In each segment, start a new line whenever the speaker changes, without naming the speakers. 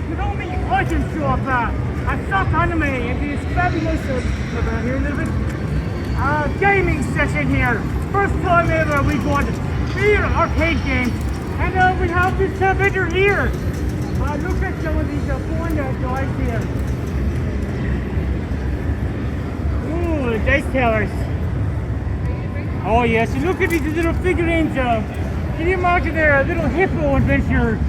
You know me, item shop at SacAnime and this fabulous over here a little bit. Gaming session here. First time ever we got real arcade games. And we have this vendor here. Look at some of these fun guys here. Ooh, the dice tellers. Oh yes, and look at these little figurines. Can you imagine they're a little hippo adventure?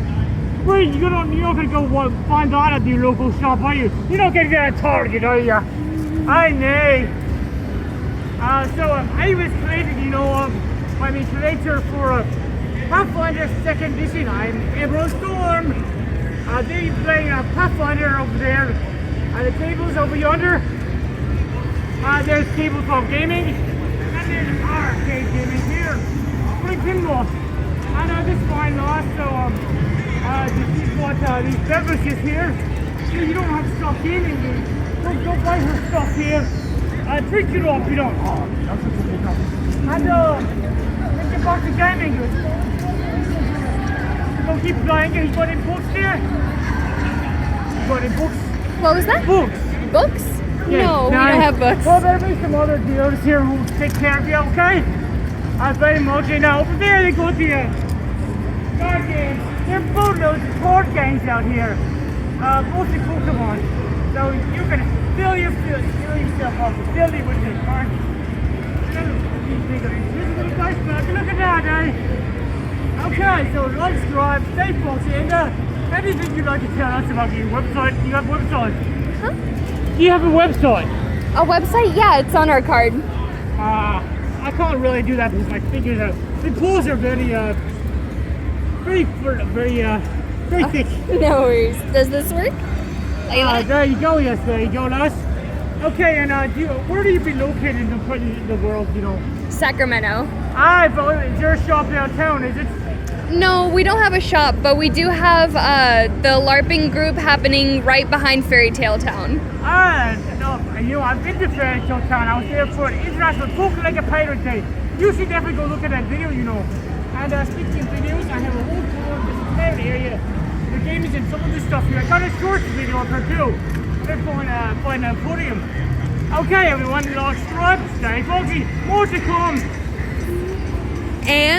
Well, you're not gonna go find that at your local shop, are you? You're not getting that at Target, are you? I know. I was created, by the creator for Pathfinder 2nd edition. I'm Emerald Storm. They're playing Pathfinder over there. The table's over yonder. There's tabletop gaming. And there's arcade gaming here. Pretty pinball. And this fine law, so this is what these beverages here. So you don't have to stop gaming. Don't buy her stuff here. Drink it up, you don't. Oh, that's what you do. And let's get back to gaming. Don't keep playing. You got any books there? You got any books?
What was that?
Books.
Books?
Yeah,
no, we don't have books.
Well, there'll be some other dealers here who will take care of you, okay? Very much. Now, over there they go to the card games. There are boatloads of board games out here. Mostly Pokemon. So you can fill yourself up. Fill it with your cards. Look at that, eh? Okay, so like, subscribe, stay folksy, and anything you'd like to tell us about your website? You have a website?
Huh?
Do you have a website?
A website? Yeah, it's on our card.
I can't really do that because my fingers are, the pulls are very thick.
No worries. Does this work? Like that?
There you go, yes, there you go, lass. Okay, and where do you be located in the world,
Sacramento.
But is there a shop downtown, is it?
No, we don't have a shop, but we do have the LARPing group happening right behind Fairy Tale Town.
No, I've been to Fairy Tale Town. I was there for International Poker Like a Pirate Day. You should definitely go look at that video, And speaking of videos, I have a whole tour of this entire area. The game is in some of this stuff here. I got a short video of her too. They're going find a podium. Okay, everyone, subscribe, stay folksy, more to come.
And